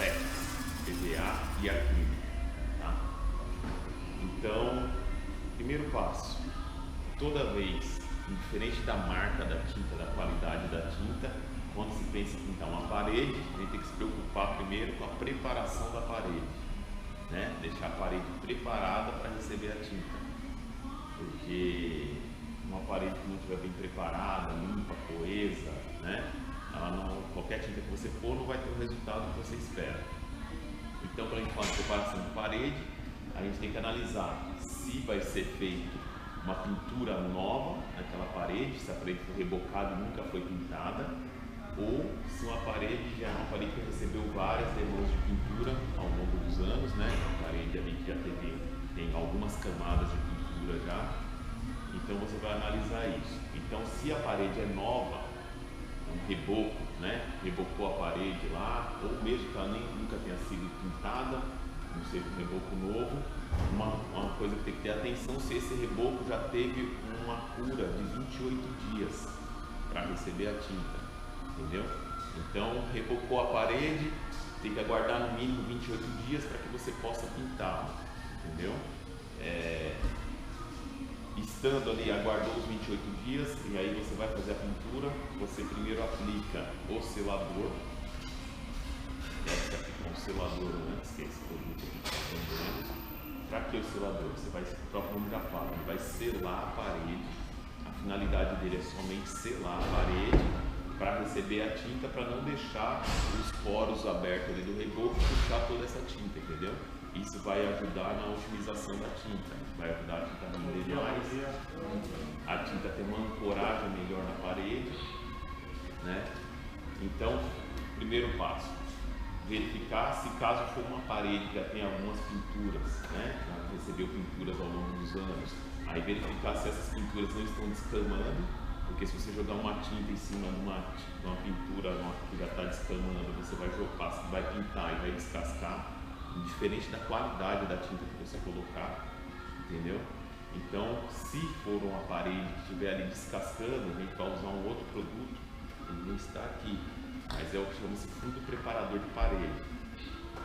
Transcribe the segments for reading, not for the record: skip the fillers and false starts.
Tex, PVA e acrílico, tá? Então, primeiro passo, toda vez, indiferente da marca da tinta, da qualidade da tinta, quando se pensa em pintar uma parede, a gente tem que se preocupar primeiro com a preparação da parede, né? Deixar a parede preparada para receber a tinta, porque uma parede que não estiver bem preparada, limpa, coesa, né? Qualquer tinta que você pôr não vai ter o resultado que você espera. Então, quando a gente fala de preparação de parede, a gente tem que analisar se vai ser feito uma pintura nova naquela parede, se a parede foi rebocada e nunca foi pintada, ou se uma parede já é uma parede que recebeu várias demãos de pintura ao longo dos anos, né? A parede ali que já tem algumas camadas de pintura já. Então você vai analisar isso. Então, se a parede é nova, um reboco, né? Rebocou a parede lá, ou mesmo que ela nunca tenha sido pintada, não seja um reboco novo, uma coisa que tem que ter atenção se esse reboco já teve uma cura de 28 dias para receber a tinta, entendeu? Então, rebocou a parede, tem que aguardar no mínimo 28 dias para que você possa pintá-la, entendeu? Estando ali, aguardou os 28 dias e aí você vai fazer a pintura. Você primeiro aplica o selador, deve aplicar um selador antes, que é esse produto que está vendendo. Para que o selador? Você vai, o próprio nome já fala, ele vai selar a parede. A finalidade dele é somente selar a parede para receber a tinta, para não deixar os poros abertos ali do reboco e puxar toda essa tinta, entendeu? Isso vai ajudar na otimização da tinta, vai ajudar a tinta a render mais, a tinta ter uma ancoragem melhor na parede, né? Então, primeiro passo, verificar se caso for uma parede que já tem algumas pinturas, né? Já recebeu pinturas ao longo dos anos, aí verificar se essas pinturas não estão descamando, porque se você jogar uma tinta em cima de uma pintura que já está descamando, você vai jogar, vai pintar e vai descascar, diferente da qualidade da tinta que você colocar, entendeu? Então, se for uma parede que estiver ali descascando, a gente vai usar um outro produto, ele não está aqui, mas é o que chama-se fundo preparador de parede.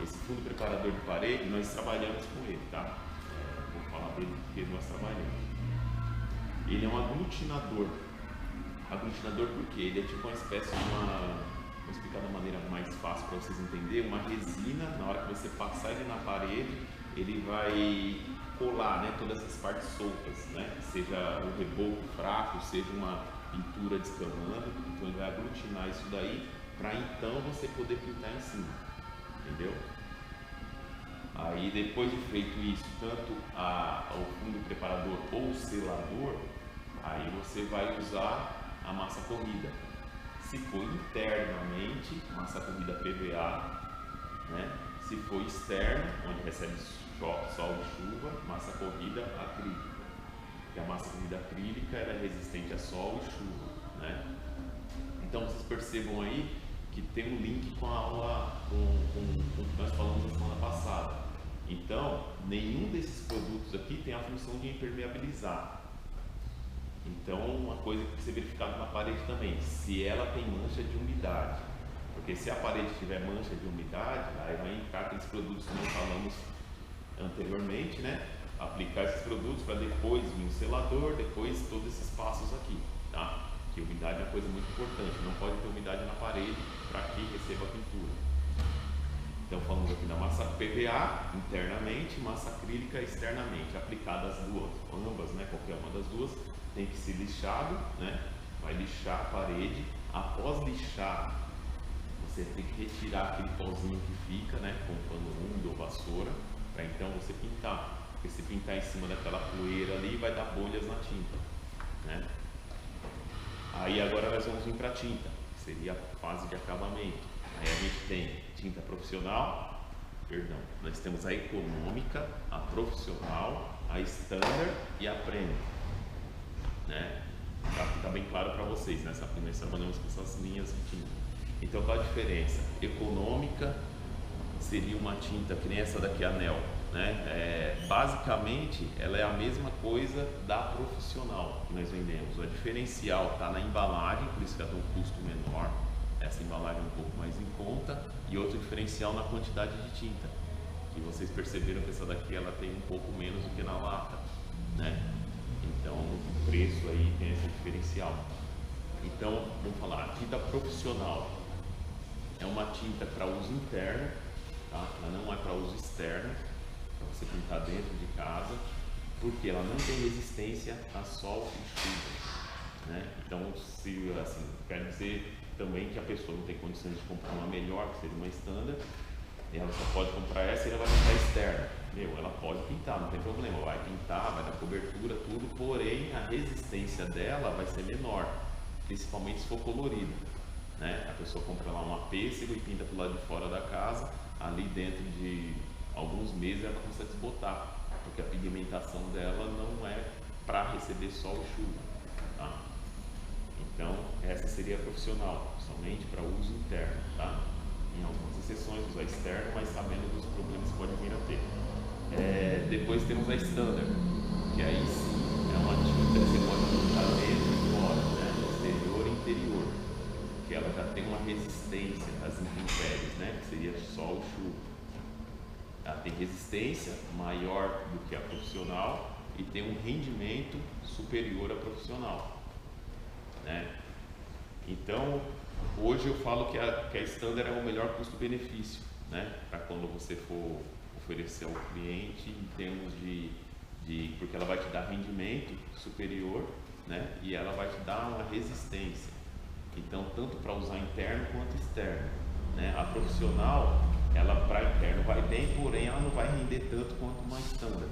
Esse fundo preparador de parede, nós trabalhamos com ele, tá? Vou falar dele porque nós trabalhamos. Ele é um aglutinador. Aglutinador porque ele é tipo uma espécie de vou explicar da maneira mais fácil para vocês entenderem, uma resina, na hora que você passar ele na parede, ele vai colar, né, todas essas partes soltas, né, seja o reboco fraco, seja uma pintura descamando, então ele vai aglutinar isso daí, para então você poder pintar em cima, entendeu? Aí depois de feito isso, tanto o fundo preparador ou o selador, aí você vai usar a massa corrida. Se for internamente, massa corrida PVA, né? Se for externa, onde recebe sol e chuva, massa corrida acrílica. Porque a massa corrida acrílica é resistente a sol e chuva, né? Então vocês percebam aí que tem um link com a aula, com o que nós falamos na semana passada. Então, nenhum desses produtos aqui tem a função de impermeabilizar. Então, uma coisa que precisa ser verificada na parede também, se ela tem mancha de umidade. Porque se a parede tiver mancha de umidade, aí vai entrar aqueles produtos que nós falamos anteriormente, né? Aplicar esses produtos para depois vir o selador, depois todos esses passos aqui, tá? Que umidade é uma coisa muito importante, não pode ter umidade na parede para que receba a pintura. Então, falamos aqui da massa PVA internamente, massa acrílica externamente, aplicadas as duas, ambas, né? Qualquer uma das duas. Tem que ser lixado, né? Vai lixar a parede. Após lixar, você tem que retirar aquele pozinho que fica, né? Com pano úmido ou vassoura, para então você pintar. Porque se pintar em cima daquela poeira ali, vai dar bolhas na tinta, né? Aí agora nós vamos vir para a tinta, que seria a fase de acabamento. Aí a gente tem tinta profissional, nós temos a econômica, a profissional, a standard e a premium. Né? Para ficar bem claro para vocês, nós trabalhamos com essas linhas de tinta. Então, qual a diferença? Econômica seria uma tinta que nem essa daqui, Anel, né? Basicamente, ela é a mesma coisa da profissional que nós vendemos. O diferencial está na embalagem, por isso que ela tem um custo menor. Essa embalagem é um pouco mais em conta, E outro diferencial na quantidade de tinta, que vocês perceberam que essa daqui ela tem um pouco menos do que na lata, né? Então o preço aí tem esse diferencial. Então vamos falar, a tinta profissional é uma tinta para uso interno, tá? Ela não é para uso externo, para você pintar dentro de casa, porque ela não tem resistência a sol e chuva, né? Então, se assim, quer dizer também que a pessoa não tem condições de comprar uma melhor, que seja uma standard, e ela só pode comprar essa e ela vai pintar externa. Ela pode pintar, não tem problema, vai pintar, vai dar cobertura, tudo, porém a resistência dela vai ser menor, principalmente se for colorido, né? A pessoa compra lá uma pêssego e pinta pro lado de fora da casa, ali dentro de alguns meses ela começa a desbotar, porque a pigmentação dela não é para receber sol e chuva, tá? Então essa seria a profissional, somente para uso interno, tá? Em algumas exceções usar externo, mas sabendo dos problemas que podem vir a ter. Depois temos a standard, que aí sim é uma tinta que você pode pintar dentro e fora, né? Exterior e interior, que ela já tem uma resistência às intempéries, né? Que seria sol e chuva. Ela tem resistência maior do que a profissional e tem um rendimento superior à profissional, né? Então, hoje eu falo que a standard é o melhor custo-benefício, né? Para quando você for oferecer ao cliente em termos porque ela vai te dar rendimento superior, né? E ela vai te dar uma resistência. Então, tanto para usar interno quanto externo, né? A profissional, ela para interno vai bem, porém ela não vai render tanto quanto uma standard,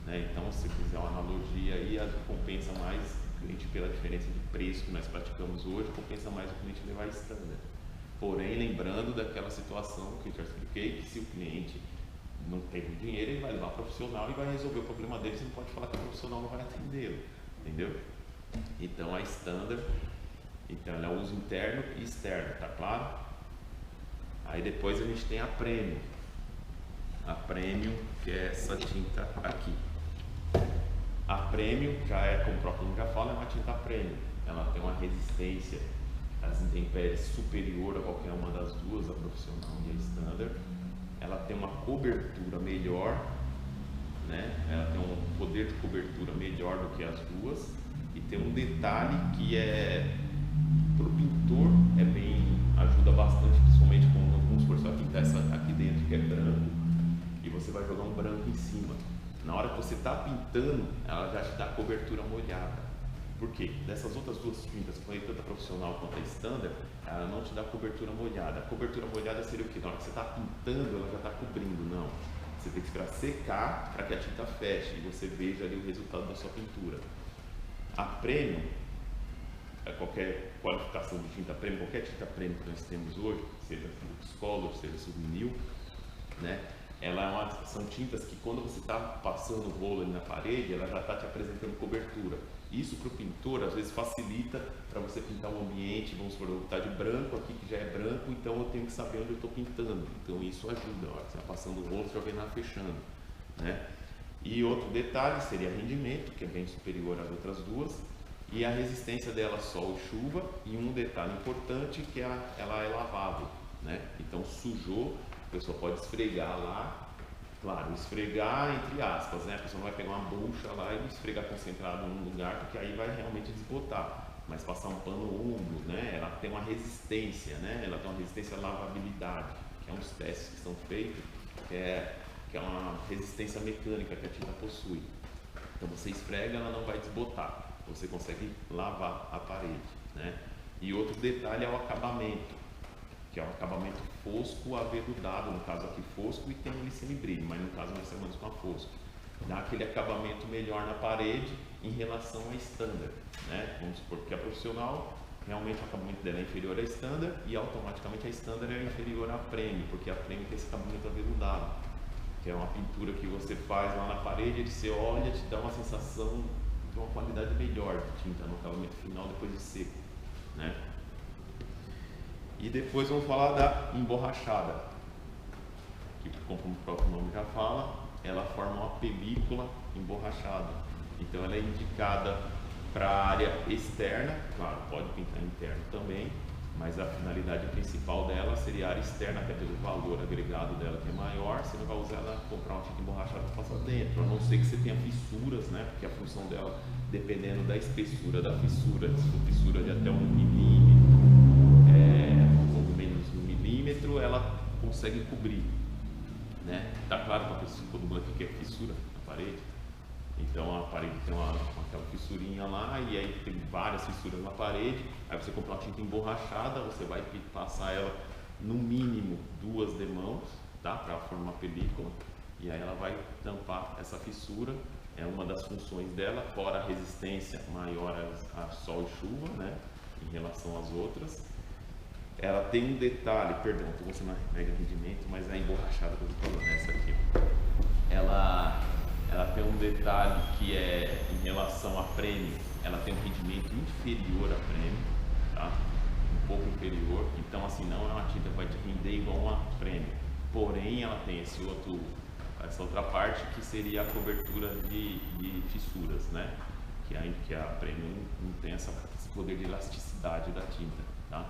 né? Então, se fizer uma analogia aí, compensa mais o cliente pela diferença de preço que nós praticamos hoje, compensa mais o cliente levar a standard. Porém, lembrando daquela situação que eu já expliquei, que se o cliente não tem dinheiro, ele vai levar profissional e vai resolver o problema dele. Você não pode falar que o profissional não vai atendê-lo, entendeu? Então a standard, então ela é uso interno e externo, tá claro? Aí depois a gente tem a premium. A premium, que é essa tinta aqui. A premium já é, como o próprio nome já fala, é uma tinta premium. Ela tem uma resistência às intempéries superior a qualquer uma das duas, a profissional e a standard. Ela tem uma cobertura melhor, né? Ela tem um poder de cobertura melhor do que as duas, e tem um detalhe que para o pintor ajuda bastante, principalmente com alguns cursos pintar essa aqui dentro que é branco, e você vai jogar um branco em cima. Na hora que você está pintando, ela já te dá cobertura molhada. Por quê? Dessas outras duas tintas, tanto a profissional quanto a standard, ela não te dá cobertura molhada. A cobertura molhada seria o quê? Na hora que você está pintando, ela já está cobrindo. Não. Você tem que esperar secar para que a tinta feche e você veja ali o resultado da sua pintura. A premium, qualquer qualificação de tinta premium, qualquer tinta premium que nós temos hoje, seja Color, seja Subvinil, né? São tintas que quando você está passando o rolo ali na parede, ela já está te apresentando cobertura. Isso para o pintor às vezes facilita para você pintar um ambiente. Vamos supor, eu estou de branco aqui, que já é branco, então eu tenho que saber onde eu estou pintando. Então isso ajuda, ó, você está passando o rolo, você já vem lá fechando, né? E outro detalhe seria rendimento, que é bem superior às outras duas, e a resistência dela sol e chuva, e um detalhe importante que ela é lavável, né? Então sujou, a pessoa pode esfregar lá. Claro, esfregar entre aspas, né? A pessoa não vai pegar uma bucha lá e esfregar concentrado num lugar, porque aí vai realmente desbotar. Mas passar um pano úmido, né? Ela tem uma resistência, né? Ela tem uma resistência à lavabilidade, que é uns testes que são feitos, que é uma resistência mecânica que a tinta possui. Então você esfrega, ela não vai desbotar. Você consegue lavar a parede, né? E outro detalhe é o acabamento, que é um acabamento fosco aveludado, no caso aqui fosco, e tem um semibrilho, mas no caso nós trabalhamos com a fosco. Dá aquele acabamento melhor na parede em relação à standard, né? Vamos supor que a profissional, realmente o acabamento dela é inferior à standard e automaticamente a standard é inferior à premium, porque a premium tem esse acabamento aveludado, que é uma pintura que você faz lá na parede, você olha, te dá uma sensação de uma qualidade melhor de tinta no acabamento final depois de seco, né? E depois vamos falar da emborrachada, que como o próprio nome já fala, ela forma uma película emborrachada. Então ela é indicada para a área externa, claro, pode pintar interno também, Mas a finalidade principal dela seria a área externa, até pelo valor agregado dela que é maior. Você não vai usar ela comprar uma tinta emborrachada para passar dentro, a não ser que você tenha fissuras, né? Porque a função dela, dependendo da espessura da fissura, se for fissura de até 1 milímetro, ou menos de 1 milímetro, ela consegue cobrir, né? Tá claro para todo mundo aqui que é fissura na parede? Então a parede tem aquela fissurinha lá, e aí tem várias fissuras na parede. Aí você compra uma tinta emborrachada, você vai passar ela no mínimo 2 demãos, tá? Para formar película, e aí ela vai tampar essa fissura. É uma das funções dela, fora a resistência maior a sol e chuva, né? Em relação às outras. Ela tem um detalhe, perdão, estou mostrando a mega rendimento, mas é a emborrachada que eu estou falando, essa aqui. Ela tem um detalhe que é em relação a prêmio, ela tem um rendimento inferior a prêmio, tá? Um pouco inferior, então assim, não é uma tinta que vai te render igual a prêmio, porém ela tem essa outra parte que seria a cobertura de fissuras, né? Que a prêmio não tem esse poder de elasticidade da tinta, tá?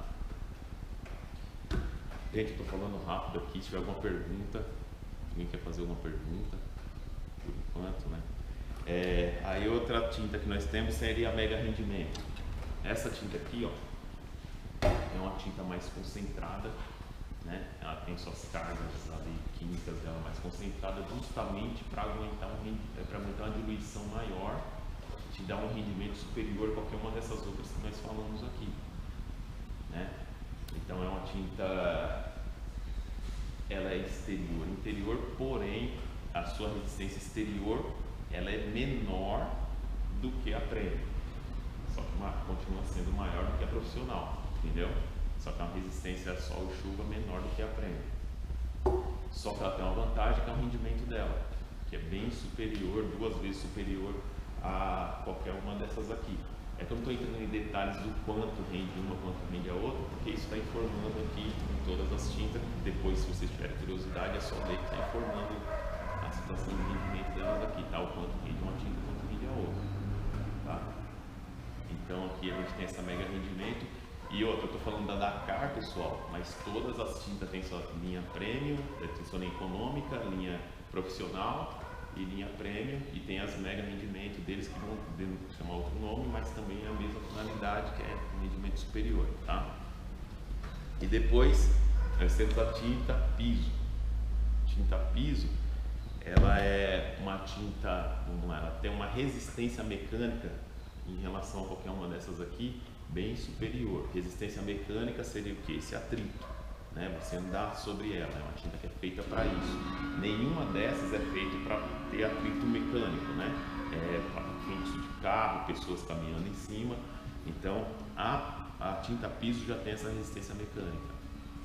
Gente, eu tô falando rápido aqui, se tiver alguma pergunta, alguém quer fazer alguma pergunta? Por enquanto, né? Aí outra tinta que nós temos seria a mega rendimento. Essa tinta aqui, ó, é uma tinta mais concentrada, né? Ela tem suas cargas ali, químicas dela mais concentradas, justamente para aguentar uma diluição maior, te dar um rendimento superior a qualquer uma dessas outras que nós falamos aqui, né? Então é uma tinta, ela é interior, porém a sua resistência exterior ela é menor do que a prêmio, só que continua sendo maior do que a profissional, entendeu? Só que a resistência a sol e chuva é menor do que a prêmio. Só que ela tem uma vantagem, que é o rendimento dela, que é bem superior, 2 vezes superior a qualquer uma dessas aqui. É que eu não estou entrando em detalhes do quanto rende uma, quanto rende a outra, porque isso está informando aqui em todas as tintas. Depois, se vocês tiverem curiosidade, é só ler que está informando a situação de rendimento delas aqui, tá? O quanto rende uma tinta e quanto rende a outra, tá? Então aqui a gente tem essa mega rendimento. E outra, eu estou falando da Dakar, pessoal, mas todas as tintas têm sua linha premium, tem sua linha econômica, linha profissional e linha premium, e tem as mega rendimento deles, que vão chamar outro nome, mas também é a mesma finalidade, que é um rendimento superior, tá? E depois nós temos a tinta piso. Tinta piso, ela é uma tinta, vamos lá, ela tem uma resistência mecânica em relação a qualquer uma dessas aqui, bem superior. Resistência mecânica seria o que? Esse atrito, né? Você andar sobre ela, é uma tinta que é feita para isso. Nenhuma dessas é feita para ter atrito mecânico, né? Para fluxo de carro, pessoas caminhando em cima. Então a tinta piso já tem essa resistência mecânica,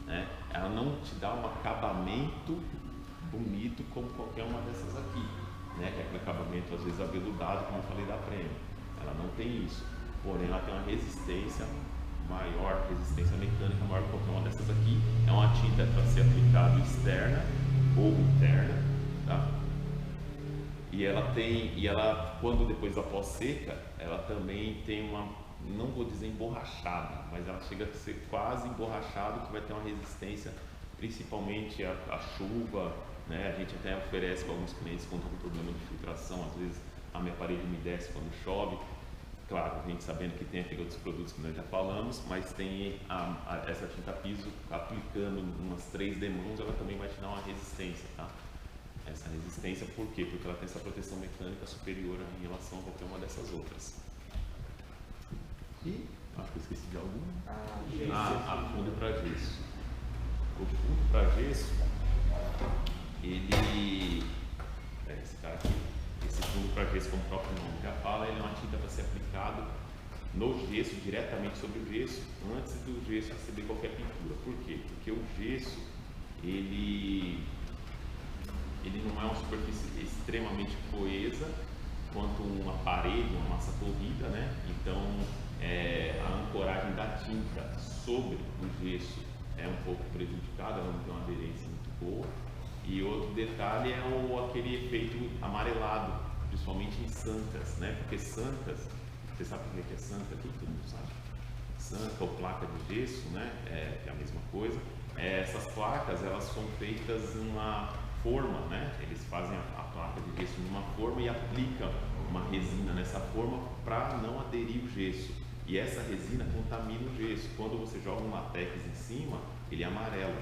né? Ela não te dá um acabamento bonito como qualquer uma dessas aqui, né? Que é aquele acabamento às vezes aveludado, como eu falei da Premium. Ela não tem isso, porém ela tem uma resistência maior, resistência mecânica maior que qualquer uma dessas aqui. É uma tinta para ser aplicada externa ou interna, tá? E ela quando depois da pós-seca, ela também tem uma, não vou dizer emborrachada, mas ela chega a ser quase emborrachada, que vai ter uma resistência principalmente à chuva, né? A gente até oferece para alguns clientes quando tem um problema de filtração, às vezes a minha parede umedece quando chove. Claro, a gente sabendo que tem aqueles outros produtos que nós já falamos, mas tem essa tinta piso aplicando umas 3 demãos, ela também vai te dar uma resistência, tá? Essa resistência, por quê? Porque ela tem essa proteção mecânica superior em relação a qualquer uma dessas outras. E acho que eu esqueci de alguma. A fundo para gesso. O fundo para gesso, ele esse cara aqui. Esse fundo para gesso, como o próprio nome já fala, ele é uma tinta para ser aplicado no gesso, diretamente sobre o gesso, antes do gesso receber qualquer pintura. Por quê? Porque o gesso, ele não é uma superfície extremamente coesa quanto uma parede, uma massa corrida, né? Então, a ancoragem da tinta sobre o gesso é um pouco prejudicada, ela não tem uma aderência muito boa. E outro detalhe é aquele efeito amarelado, principalmente em santas, né? Porque santas, você sabe o que é santa aqui? Todo mundo sabe? sanca ou placa de gesso, né? Que é a mesma coisa. Essas placas, elas são feitas numa forma, né? Eles fazem a placa de gesso numa forma e aplicam uma resina nessa forma para não aderir o gesso. E essa resina contamina o gesso. Quando você joga um latex em cima, ele é amarelo,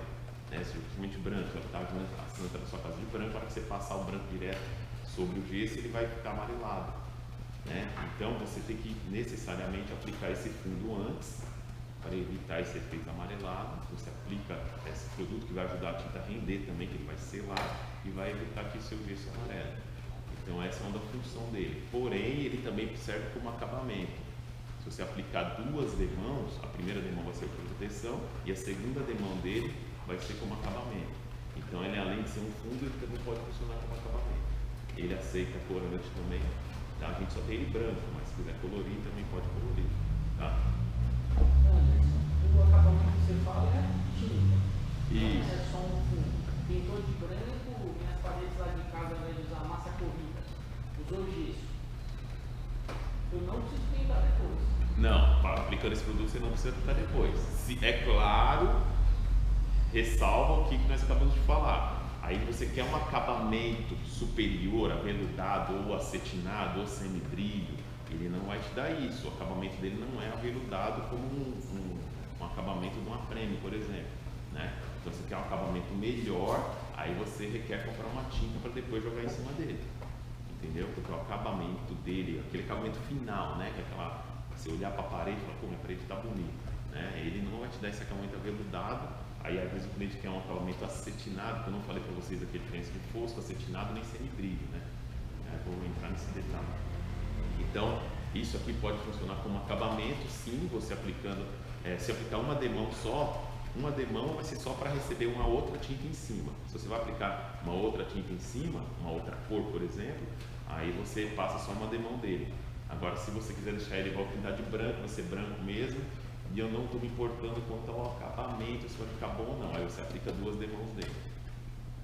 né? Simplesmente branco. Ela está assinando na sua casa de branco, para que você passar o branco direto sobre o gesso, ele vai ficar amarelado, né? Então você tem que necessariamente aplicar esse fundo antes, para evitar esse efeito amarelado. Você aplica esse produto que vai ajudar a tinta a render também, que ele vai selar e vai evitar que o seu gesso amarele. Então essa é uma função dele. Porém, ele também serve como acabamento. Se você aplicar duas demãos, a primeira demão vai ser para proteção e a segunda demão dele vai ser como acabamento. Então ele, além de ser um fundo, ele também pode funcionar como acabamento. Ele aceita corante também, tá? A gente só tem ele branco, mas se quiser colorir também pode colorir, tá? O acabamento que você fala é tinta. Isso. Não é só um fundo. Pintou de branco, minhas paredes lá de casa, ao invés de usar massa corrida, usou gesso. Eu não preciso pintar depois. Não, aplicando esse produto você não precisa pintar depois. Se, é claro, ressalva o que nós acabamos de falar. Aí você quer um acabamento superior, aveludado, ou acetinado, ou semibrilho, ele não vai te dar isso. O acabamento dele não é aveludado como um acabamento de uma Preme, por exemplo, né? Então você quer um acabamento melhor, aí você requer comprar uma tinta para depois jogar em cima dele, entendeu? Porque o acabamento dele, aquele acabamento final, né? Que é aquela, você olhar para a parede e falar, pô, minha parede está bonita, né? Ele não vai te dar esse acabamento aveludado. Aí às vezes o cliente quer um acabamento acetinado, que eu não falei para vocês aqui a diferença de fosco, acetinado nem semibrilho, né? Vou entrar nesse detalhe. Então, isso aqui pode funcionar como acabamento, sim, você aplicando, se aplicar uma demão só, uma demão vai ser só para receber uma outra tinta em cima. Se você vai aplicar uma outra tinta em cima, uma outra cor, por exemplo, aí você passa só uma demão dele. Agora, se você quiser deixar ele igual pintar de branco, vai ser branco mesmo, e eu não estou me importando quanto ao acabamento, se vai ficar bom ou não, aí você aplica duas demãos dele,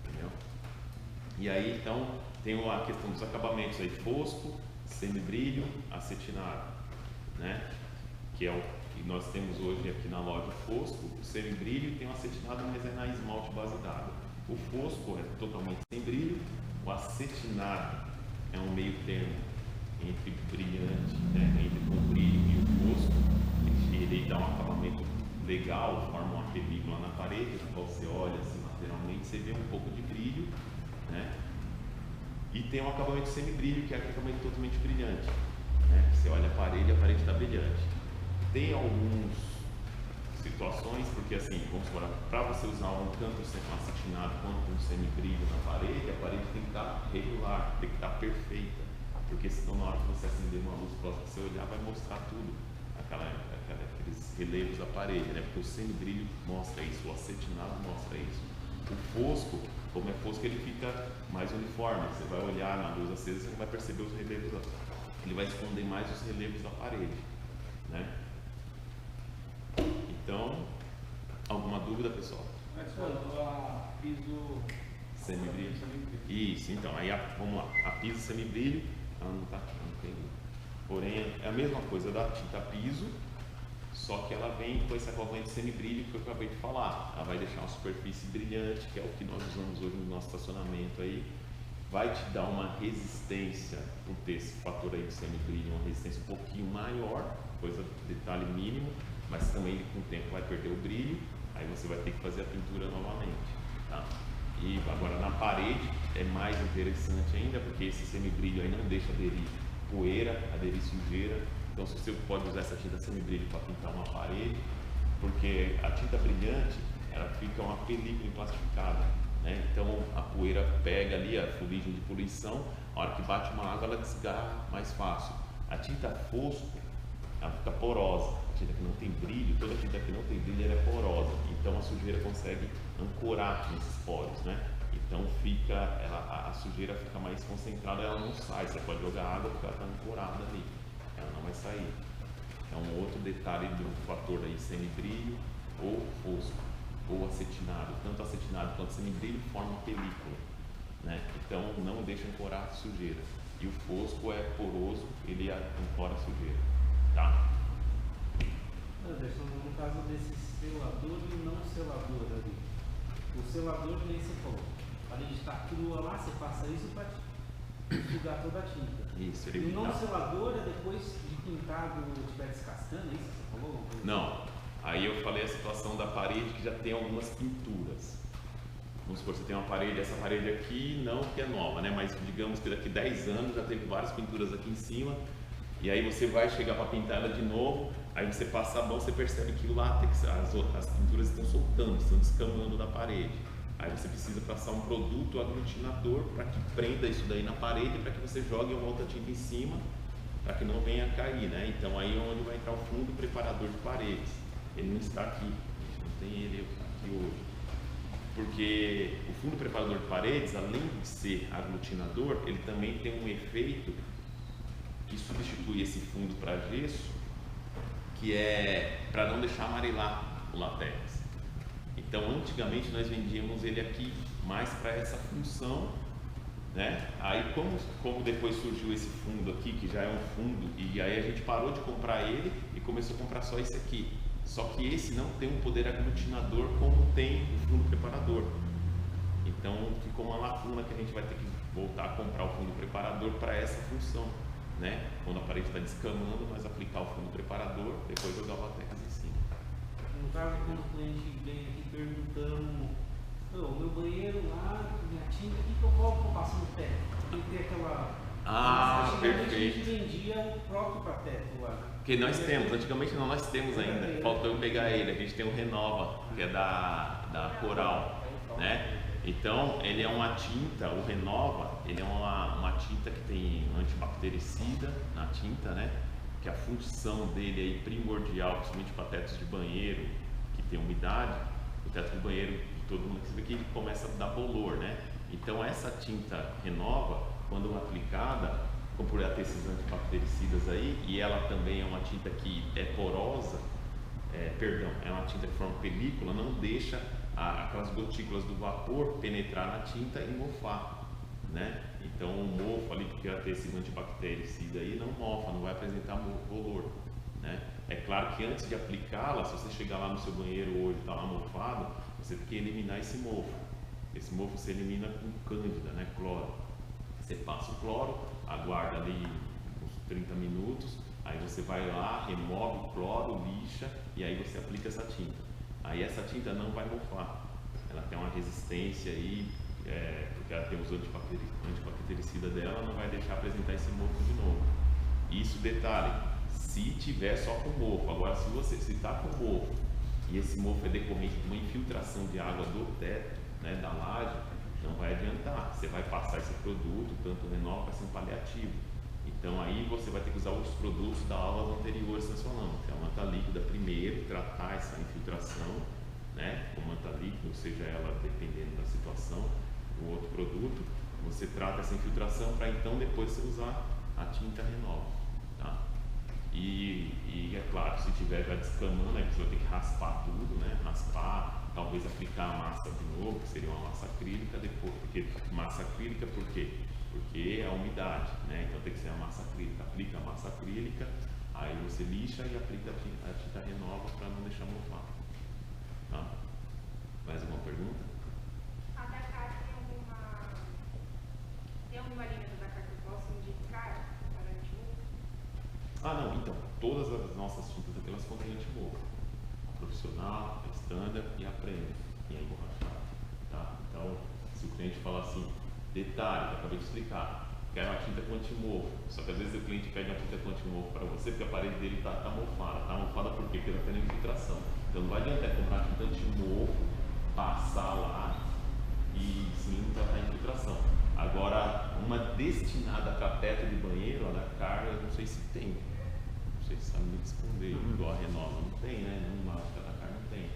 entendeu? E aí, então, tem a questão dos acabamentos aí, fosco, semibrilho, acetinado, né? Que é o que nós temos hoje aqui na loja fosco, o semibrilho tem o acetinado, mas é na esmalte base d'água. O fosco é totalmente sem brilho, o acetinado é um meio termo entre brilhante, né? Entre o brilho e o fosco. Ele dá um acabamento legal, forma uma película na parede, na qual você olha assim lateralmente, você vê um pouco de brilho, né? E tem um acabamento semibrilho, que é um acabamento totalmente brilhante, né? Você olha a parede está brilhante. Tem algumas situações, porque assim, vamos supor, para você usar um tanto acetinado quanto um semibrilho na parede, a parede tem que estar regular, tem que estar perfeita, porque senão na hora que você acender uma luz próxima, você olhar, vai mostrar tudo, aqueles relevos da parede, né? Porque o semibrilho mostra isso, o acetinado mostra isso. O fosco, como é fosco, ele fica mais uniforme. Você vai olhar na luz acesa, você não vai perceber os relevos, ele vai esconder mais os relevos da parede, né? Então, alguma dúvida, pessoal? Mas a piso semibrilho. Isso, então, aí vamos lá. A piso semibrilho, ela não está aqui, não tem. Porém, é a mesma coisa da tinta piso, só que ela vem com esse acabamento semibrilho que eu acabei de falar. Ela vai deixar uma superfície brilhante, que é o que nós usamos hoje no nosso estacionamento aí. Vai te dar uma resistência, por ter esse fator aí de semibrilho, uma resistência um pouquinho maior, coisa, detalhe mínimo, mas também com o tempo vai perder o brilho, aí você vai ter que fazer a pintura novamente, tá? E agora na parede é mais interessante ainda, porque esse semibrilho aí não deixa aderir poeira, aderir sujeira. Então, se você pode usar essa tinta semibrilho para pintar uma parede, porque a tinta brilhante, ela fica uma película emplastificada, né? Então, a poeira pega ali, a fuligem de poluição, a hora que bate uma água, ela desgarra mais fácil. A tinta fosco, ela fica porosa. A tinta que não tem brilho, toda tinta que não tem brilho, ela é porosa. Então, a sujeira consegue ancorar nesses poros, né? Então a sujeira fica mais concentrada, ela não sai. Você pode jogar água porque ela está ancorada ali, ela não vai sair. É um outro detalhe do fator aí, semibrilho ou fosco, ou acetinado. Tanto acetinado quanto semibrilho formam película, né? Então não deixa ancorar a sujeira. E o fosco é poroso, ele ancora a sujeira, tá? Anderson, no caso desse selador e não selador ali, o selador, que nem você falou, a parede está crua lá, você passa isso para sugar toda a tinta. Isso, E o não selador é depois de pintado, estiver descascando, é isso que você falou? Não, aí eu falei a situação da parede que já tem algumas pinturas. Vamos supor, você tem uma parede, essa parede aqui não que é nova, né? Mas digamos que daqui 10 anos já teve várias pinturas aqui em cima, e aí você vai chegar para pintar ela de novo, aí você passa a mão, você percebe que o látex, as pinturas estão soltando, estão descamando da parede. Aí você precisa passar um produto aglutinador para que prenda isso daí na parede, para que você jogue uma outra tinta em cima, para que não venha a cair, né? Então aí é onde vai entrar o fundo preparador de paredes. Ele não está aqui, a gente não tem ele aqui hoje. Porque o fundo preparador de paredes, além de ser aglutinador, ele também tem um efeito que substitui esse fundo para gesso, que é para não deixar amarelar o látex. Então, antigamente nós vendíamos ele aqui mais para essa função, né? Aí, como depois surgiu esse fundo aqui, que já é um fundo, e aí a gente parou de comprar ele e começou a comprar só esse aqui. Só que esse não tem um poder aglutinador como tem o fundo preparador. Então ficou uma lacuna que a gente vai ter que voltar a comprar o fundo preparador para essa função, né? Quando a parede está descamando, nós aplicar o fundo preparador, depois jogar o látex em cima. No caso, quando o cliente vem aqui perguntando, o meu banheiro lá, minha tinta, o que eu coloco para passar no teto? Tem que ter aquela... Perfeito. A gente vendia o próprio para teto lá. Que nós temos, antigamente não, nós temos ainda, faltou eu pegar ele, a gente tem o Renova, que é da Coral, né? Então, ele é uma tinta, o Renova, ele é uma tinta que tem antibactericida na tinta, né? Que a função dele aí primordial, principalmente para tetos de banheiro, que tem umidade, o teto de banheiro de todo mundo que você vê que ele começa a dar bolor, né? Então, essa tinta Renova, quando aplicada, como por ela ter esses antibactericidas aí, e ela também é uma tinta que é porosa, é uma tinta que forma película, não deixa aquelas gotículas do vapor penetrar na tinta e mofar, né? Então o mofo ali, porque ela tem esses antibactericidas aí, não mofa, não vai apresentar bolor, né? É claro que antes de aplicá-la, se você chegar lá no seu banheiro hoje e está lá mofado, você tem que eliminar esse mofo. Esse mofo você elimina com cândida, né? Cloro. Você passa o cloro, aguarda ali uns 30 minutos, aí você vai lá, remove o cloro, lixa e aí você aplica essa tinta. Aí essa tinta não vai mofar, ela tem uma resistência aí, porque ela tem os antibactericidas dela, não vai deixar apresentar esse mofo de novo. Isso, detalhe, se tiver só com mofo. Agora, se está com mofo e esse mofo é decorrente de uma infiltração de água do teto, né, da laje, não vai adiantar, você vai passar esse produto, tanto o Renova, para ser um paliativo. Então aí você vai ter que usar os produtos da aulas anteriores que nós falamos, que é a manta líquida primeiro, tratar essa infiltração, né, com manta líquida, ou seja, ela dependendo da situação, o outro produto, você trata essa infiltração para então depois você usar a tinta Renova, tá? E é claro, se tiver já descamando, né, você vai ter que raspar tudo, né, raspar, talvez aplicar a massa de novo, que seria uma massa acrílica depois, porque massa acrílica por quê? Porque é a umidade, né? Então tem que ser a massa acrílica. Aplica a massa acrílica, aí você lixa e aplica a tinta Renova para não deixar mofar. Tá? Mais alguma pergunta? A Dakar tem alguma linha da Dakar que eu posso indicar para anti-mofo? Não, então, todas as nossas tintas aqui, elas contêm anti-mofo. A profissional, a standard e a premium, e a emborrachada, tá? Então, se o cliente falar assim, detalhe, eu acabei de explicar, quero uma tinta com antimofo, só que às vezes o cliente pede uma tinta com antimofo para você porque a parede dele está mofada. Está mofada por quê? Porque está tendo infiltração. Então não vai adiantar comprar tinta antimofo, passar lá e sim tratar a infiltração. Agora, uma destinada para teto de banheiro, a da Carla, eu não sei se tem. Não sei se sabe me responder, igual a Renova não tem, né? Não acho que a da Carla não tem.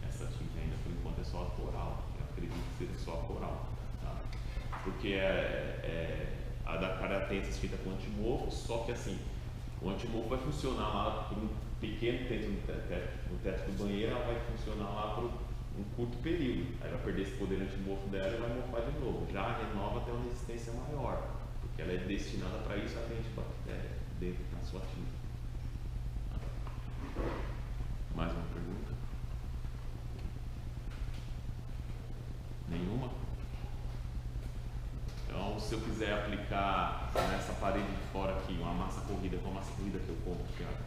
Essa tinta ainda por enquanto é só a coral. Eu acredito que seja só a coral. Porque a da cara tem essa tinta com antimofo, só que assim, o antimofo vai funcionar lá por um pequeno tempo no teto do banheiro, ela vai funcionar lá por um curto período, aí vai perder esse poder antimofo dela e vai mofar de novo. Já a Renova tem uma resistência maior, porque ela é destinada para isso, ela tem antibactéria dentro da sua tinta. Mais uma pergunta? Nenhuma? Então, se eu quiser aplicar nessa parede de fora aqui, uma massa corrida, qual massa corrida que eu compro, Thiago?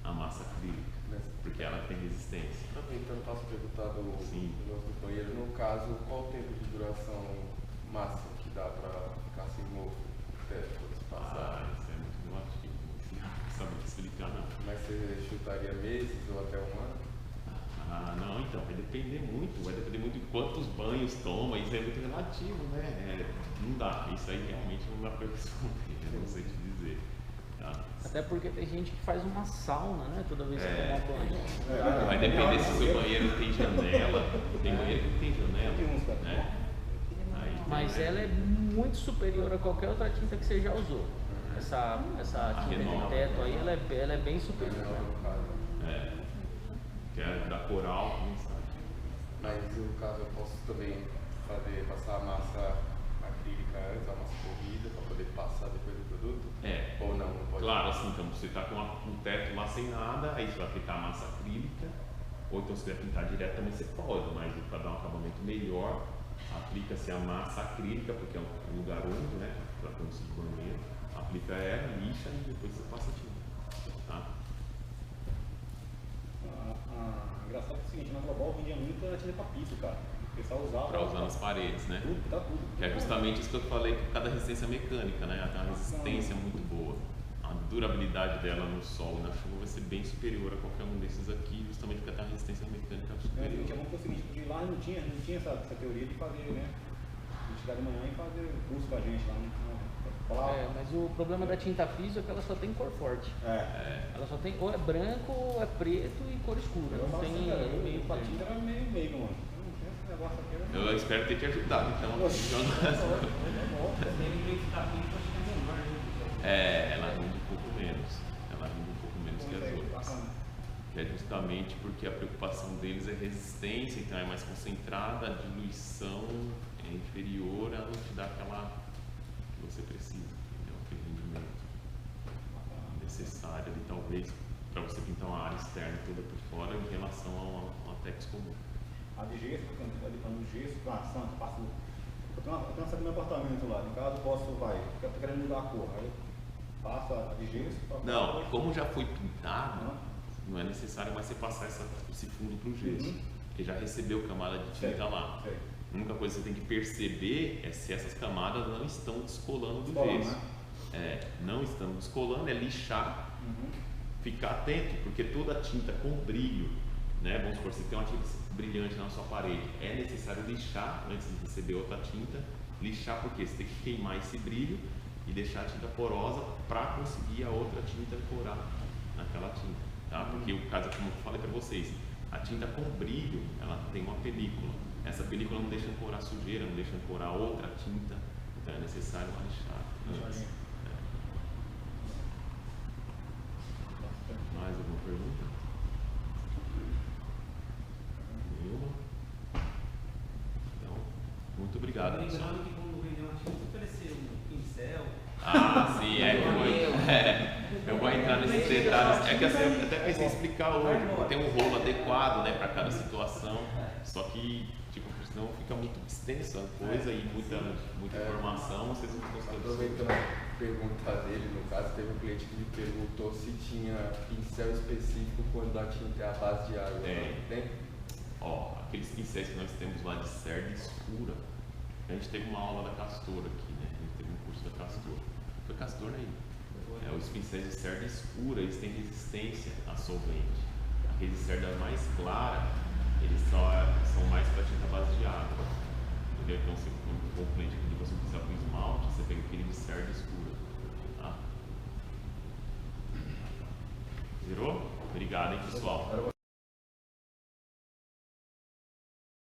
A massa acrílica, porque ela tem resistência. Aproveitando, posso perguntar do nosso companheiro, no caso, qual o tempo de duração máximo que dá para ficar sem mofo no teto quando se passar? Isso é muito relativo, não sabe explicar não. Mas você chutaria meses ou até um ano? Não, então, vai depender muito de quantos banhos toma, isso é muito relativo, né? Não dá, isso aí realmente não dá para responder, eu não sei te dizer. Tá? Até porque tem gente que faz uma sauna, né? Toda vez que toma banho. Vai depender se o seu banheiro tem janela, tem banheiro que tem janela, né? Mas ela é muito superior a qualquer outra tinta que você já usou. Essa tinta de teto aí, ela é bem superior. Que é da Coral, quem sabe. Mas no caso eu posso também passar a massa acrílica antes, a massa corrida, para poder passar depois do produto? Ou não pode? Claro, assim, então você está com um teto lá sem nada, aí você vai aplicar a massa acrílica, ou então se quiser pintar direto também você pode, mas para dar um acabamento melhor, aplica-se a massa acrílica, porque é um lugar úmido, né? Para conseguir banheiro, aplica ela, lixa e depois você passa a tinta. Tá? Engraçado é o seguinte, na Global vendia muito a tinta para piso, cara. O pessoal usava Para usar nas paredes, né? tudo. Que é justamente isso que eu falei, que cada resistência mecânica, né? Ela tem uma resistência muito boa. A durabilidade dela no sol e na chuva vai ser bem superior a qualquer um desses aqui, justamente porque ela tem uma resistência mecânica superior. Tinha muito o seguinte, porque lá não tinha essa teoria de fazer, né? De chegar de manhã e fazer curso com a gente lá. Mas o problema da tinta piso é que ela só tem cor forte. Ela só tem ou é branco, ou é preto e cor escura. Não tem meio pra tinta, era meio, mano. Esse negócio aqui Eu espero ter te ajudado, então. Ela rende um pouco menos. Ela rende um pouco menos que as outras. Que é justamente porque a preocupação deles é resistência, então é mais concentrada, a diluição é inferior, ela não te dá aquela que você precisa, entendeu? Aquele rendimento necessário ali, talvez, para você pintar uma área externa toda por fora em relação a uma tex comum. A de gesso, eu falando de gesso, santo, passo. Eu tenho essa do meu apartamento lá, no caso eu posso, eu tô querendo mudar a cor, aí eu passo a de gesso. Não, como já foi pintado, não é necessário mais você passar esse fundo para o gesso, porque já recebeu camada de tinta lá. A única coisa que você tem que perceber é se essas camadas não estão descolando do gesso. Não estão descolando, é lixar, ficar atento, porque toda tinta com brilho, né? Vamos supor, se tem uma tinta brilhante na sua parede, é necessário lixar antes de receber outra tinta. Lixar porque você tem que queimar esse brilho e deixar a tinta porosa para conseguir a outra tinta corar naquela tinta, tá? Porque o caso, como eu falei para vocês, a tinta com brilho, ela tem uma película. Essa película não deixa ancorar sujeira, não deixa ancorar outra tinta, então é necessário lixar antes. Mais alguma pergunta? Nenhuma? Então, muito obrigado, pessoal. Lembrando que quando vender uma tinta, oferecer um pincel. Sim, eu vou entrar nesses detalhes. É que assim, eu até pensei em explicar hoje, tem um rolo adequado, né, para cada situação, só que senão fica muito extensa a coisa e muita informação, vocês não conseguem. Aproveitando a pergunta dele, no caso, teve um cliente que me perguntou se tinha pincel específico quando a tinta é a base de água. Tem? Aqueles pincéis que nós temos lá de cerda escura, a gente teve uma aula da Castor aqui, né? A gente teve um curso da Castor. Foi Castor, né? Os pincéis de cerda escura, eles têm resistência a solvente. Aqueles de cerda mais clara, eles são mais para tinta base de água. Entendeu? Então, se o cliente pedir para você pincel com esmalte, você pega aquele de cerda escura. Tá? Virou? Obrigado, hein, pessoal.